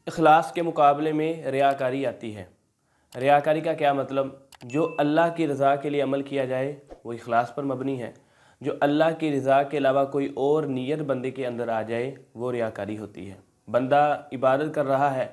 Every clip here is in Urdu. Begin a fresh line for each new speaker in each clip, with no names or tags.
اخلاص کے مقابلے میں ریاکاری آتی ہے۔ ریاکاری کا کیا مطلب؟ جو اللہ کی رضا کے لیے عمل کیا جائے وہ اخلاص پر مبنی ہے، جو اللہ کی رضا کے علاوہ کوئی اور نیت بندے کے اندر آ جائے وہ ریاکاری ہوتی ہے۔ بندہ عبادت کر رہا ہے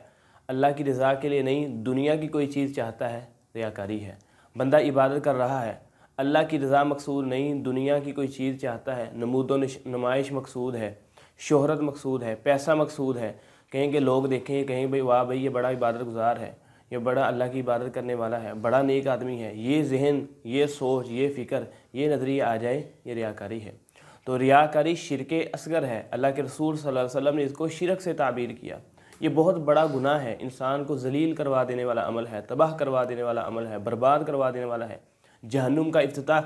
اللہ کی رضا کے لیے نہیں، دنیا کی کوئی چیز چاہتا ہے، ریاکاری ہے۔ بندہ عبادت کر رہا ہے اللہ کی رضا مقصود نہیں، دنیا کی کوئی چیز چاہتا ہے، نمود و نمائش مقصود ہے، شہرت مقصود ہے، پیسہ مقصود ہے، کہیں کہ لوگ دیکھیں، کہیں بھئی واہ بھئی یہ بڑا عبادت گزار ہے، یہ بڑا اللہ کی عبادت کرنے والا ہے، بڑا نیک آدمی ہے، یہ ذہن، یہ سوچ، یہ فکر، یہ نظریہ آ جائے، یہ ریاکاری ہے۔ تو ریاکاری شرک اصغر ہے۔ اللہ کے رسول صلی اللہ علیہ وسلم نے اس کو شرک سے تعبیر کیا۔ یہ بہت بڑا گناہ ہے، انسان کو ذلیل کروا دینے والا عمل ہے، تباہ کروا دینے والا عمل ہے، برباد کروا دینے والا ہے۔ جہنم کا افتتاح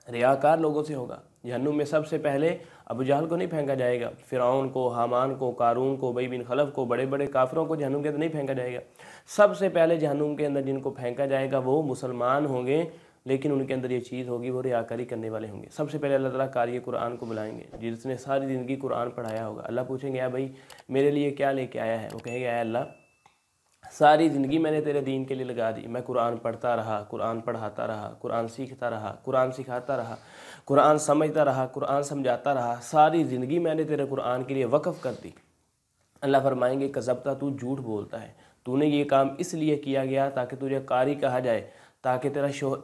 ریاکار لوگوں سے ہوگا۔ جہنم میں سب سے پہلے ابو جہل کو نہیں پھینکا جائے گا، فرعون کو، حامان کو، قارون کو، ابی بن خلف کو، بڑے بڑے کافروں کو جہنم کے اندر نہیں پھینکا جائے گا۔ سب سے پہلے جہنم کے اندر جن کو پھینکا جائے گا وہ مسلمان ہوں گے، لیکن ان کے اندر یہ چیز ہوگی، وہ ریاکاری کرنے والے ہوں گے۔ سب سے پہلے اللہ تعالیٰ قاری قرآن کو بلائیں گے، جس نے ساری زندگی قرآن پڑھایا ہوگا۔ اللہ پوچھیں گے اے بھائی میرے لیے کیا لے کے آیا ہے؟ وہ کہے گا اے اللہ ساری زندگی میں نے تیرے دین کے لیے لگا دی، میں قرآن پڑھتا رہا، قرآن پڑھاتا رہا، قرآن سیکھتا رہا، قرآن سکھاتا رہا، قرآن سمجھتا رہا، قرآن سمجھاتا رہا، ساری زندگی میں نے تیرے قرآن کے لیے وقف کر دی۔ اللہ فرمائیں گے کذبتا، تو جھوٹ بولتا ہے، تو نے یہ کام اس لیے کیا گیا تاکہ تجھے قاری کہا جائے، تاکہ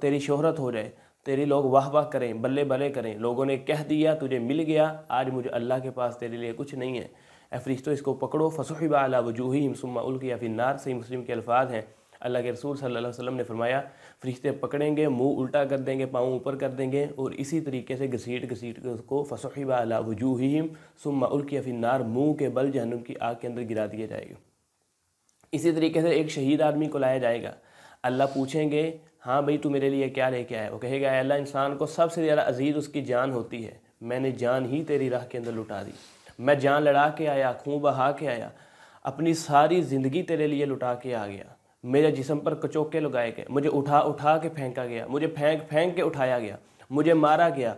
تیری شہرت ہو جائے، تیری لوگ واہ واہ کریں، بلے بلے کریں، لوگوں نے کہہ دیا تجھے مل گیا، آج مجھے اللہ کے پاس تیرے لیے کچھ نہیں ہے۔ اے فرشتوں اس کو پکڑو، فسحب علی وجوہہم ثم القی فی النار، صحیح مسلم کے الفاظ ہیں۔ اللہ کے رسول صلی اللہ علیہ وسلم نے فرمایا فرشتے پکڑیں گے، منہ الٹا کر دیں گے، پاؤں اوپر کر دیں گے، اور اسی طریقے سے گھسیٹ گھسیٹ کے اس کو فسحب علی وجوہہم ثم القی فی النار، منہ کے بل جہنم کی آگ کے اندر گرا دیا جائے گا۔ اسی طریقے سے ایک شہید آدمی کو لایا جائے گا، اللہ پوچھیں گے ہاں بھئی تو میرے لیے کیا لے کے آیا؟ وہ کہے گا اے اللہ انسان کو سب سے زیادہ عزیز اس کی جان ہوتی ہے، میں نے جان ہی تیری راہ کے اندر لٹا دی، میں جان لڑا کے آیا، خون بہا کے آیا، اپنی ساری زندگی تیرے لیے لٹا کے آ گیا، میرے جسم پر کچوکے لگائے گئے، مجھے اٹھا اٹھا کے پھینکا گیا، مجھے پھینک پھینک کے اٹھایا گیا، مجھے مارا گیا،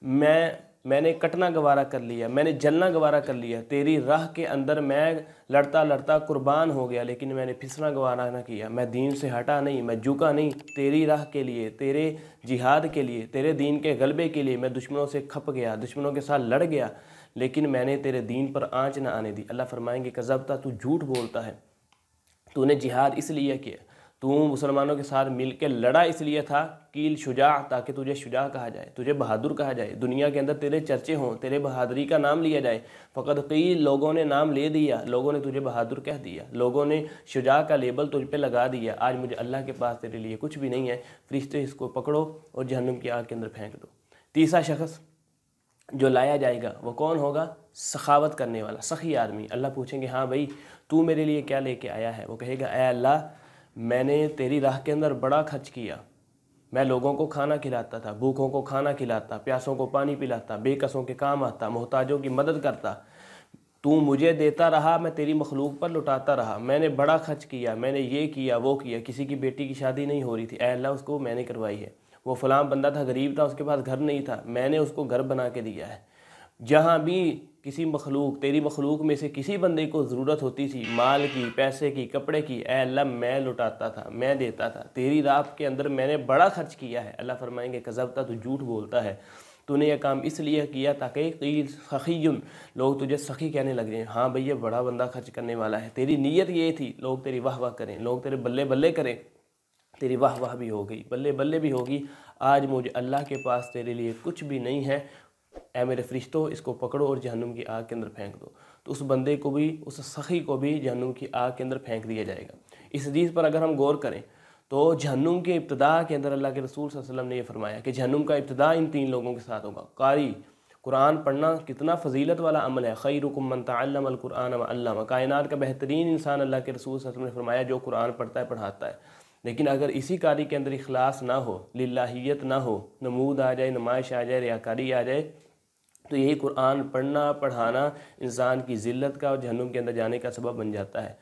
میں نے کٹنا گوارا کر لیا، میں نے جلنا گوارا کر لیا، تیری راہ کے اندر میں لڑتا لڑتا قربان ہو گیا، لیکن میں نے پھسنا گوارا نہ کیا، میں دین سے ہٹا نہیں، میں جھکا نہیں، تیری راہ کے لیے، تیرے جہاد کے لیے، تیرے دین کے غلبے کے لیے میں دشمنوں سے کھپ گیا، دشمنوں کے ساتھ لڑ گیا، لیکن میں نے تیرے دین پر آنچ نہ آنے دی۔ اللہ فرمائیں گے کذبتا، تو جھوٹ بولتا ہے، تو نے جہاد اس لیے کیا، تو مسلمانوں کے ساتھ مل کے لڑا اس لیے تھا، قیل شجاع، تاکہ تجھے شجاع کہا جائے، تجھے بہادر کہا جائے، دنیا کے اندر تیرے چرچے ہوں، تیرے بہادری کا نام لیا جائے۔ فقط قیل، لوگوں نے نام لے دیا، لوگوں نے تجھے بہادر کہہ دیا، لوگوں نے شجاع کا لیبل تجھ پہ لگا دیا، آج مجھے اللہ کے پاس تیرے لیے کچھ بھی نہیں ہے۔ فرشتے اس کو پکڑو اور جہنم کی آگ کے اندر پھینک دو۔ تیسرا شخص جو لایا جائے گا وہ کون ہوگا؟ سخاوت کرنے والا، سخی آدمی۔ اللہ پوچھیں گے ہاں بھائی تو میرے لیے کیا لے کے آیا ہے؟ وہ کہے گا اے اللہ میں نے تیری راہ کے اندر بڑا خرچ کیا، میں لوگوں کو کھانا کھلاتا تھا، بھوکوں کو کھانا کھلاتا، پیاسوں کو پانی پلاتا، بے کسوں کے کام آتا، محتاجوں کی مدد کرتا، تو مجھے دیتا رہا، میں تیری مخلوق پر لٹاتا رہا، میں نے بڑا خرچ کیا، میں نے یہ کیا وہ کیا، کسی کی بیٹی کی شادی نہیں ہو رہی تھی، اے اللہ اس کو میں نے کروائی ہے، وہ فلاں بندہ تھا غریب تھا، اس کے پاس گھر نہیں تھا، میں نے اس کو گھر بنا کے دیا ہے۔ جہاں بھی کسی مخلوق، تیری مخلوق میں سے کسی بندے کو ضرورت ہوتی تھی، مال کی، پیسے کی، کپڑے کی، اے اللہ میں لٹاتا تھا، میں دیتا تھا، تیری راہ کے اندر میں نے بڑا خرچ کیا ہے۔ اللہ فرمائیں گے کذبتا، تو جھوٹ بولتا ہے، تو نے یہ کام اس لیے کیا تاکہ قیل سخی، لوگ تجھے سخی کہنے لگ جائیں، ہاں بھئی یہ بڑا بندہ خرچ کرنے والا ہے، تیری نیت یہ تھی، لوگ تیری واہ واہ کریں، لوگ تیرے بلے بلے کریں، تیری واہ واہ بھی ہو گئی، بلے بلے بھی ہوگی، آج مجھے اللہ کے پاس تیرے لیے کچھ بھی نہیں ہے۔ اے میرے فرشتوں اس کو پکڑو اور جہنم کی آگ کے اندر پھینک دو۔ تو اس بندے کو بھی، اس سخی کو بھی جہنم کی آگ کے اندر پھینک دیا جائے گا۔ اس حدیث پر اگر ہم غور کریں تو جہنم کے ابتدا کے اندر اللہ کے رسول صلی اللہ علیہ وسلم نے یہ فرمایا کہ جہنم کا ابتدا ان تین لوگوں کے ساتھ ہوگا۔ قاری، قرآن پڑھنا کتنا فضیلت والا عمل ہے، خیرکم من تعلم القرآن وعلمہ، کائنات کا بہترین انسان اللہ کے رسول صلی اللہ علیہ وسلم نے فرمایا جو قرآن پڑھتا ہے پڑھاتا ہے۔ لیکن اگر اسی قاری کے اندر اخلاص نہ ہو، للہیت نہ ہو، نمود آ جائے، نمائش آ جائے، ریاکاری آ جائے، تو یہی قرآن پڑھنا پڑھانا انسان کی ذلت کا اور جہنم کے اندر جانے کا سبب بن جاتا ہے۔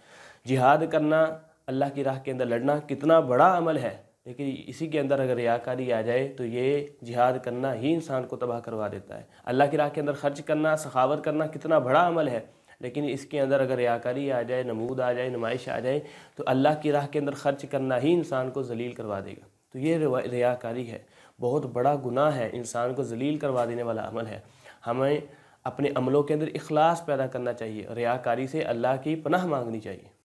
جہاد کرنا، اللہ کی راہ کے اندر لڑنا کتنا بڑا عمل ہے، لیکن اسی کے اندر اگر ریاکاری آ جائے تو یہ جہاد کرنا ہی انسان کو تباہ کروا دیتا ہے۔ اللہ کی راہ کے اندر خرچ کرنا، سخاوت کرنا کتنا بڑا عمل ہے، لیکن اس کے اندر اگر ریاکاری آ جائے، نمود آ جائے، نمائش آ جائے تو اللہ کی راہ کے اندر خرچ کرنا ہی انسان کو ذلیل کروا دے گا۔ تو یہ ریاکاری ہے، بہت بڑا گناہ ہے، انسان کو ذلیل کروا دینے والا عمل ہے۔ ہمیں اپنے عملوں کے اندر اخلاص پیدا کرنا چاہیے، ریاکاری سے اللہ کی پناہ مانگنی چاہیے۔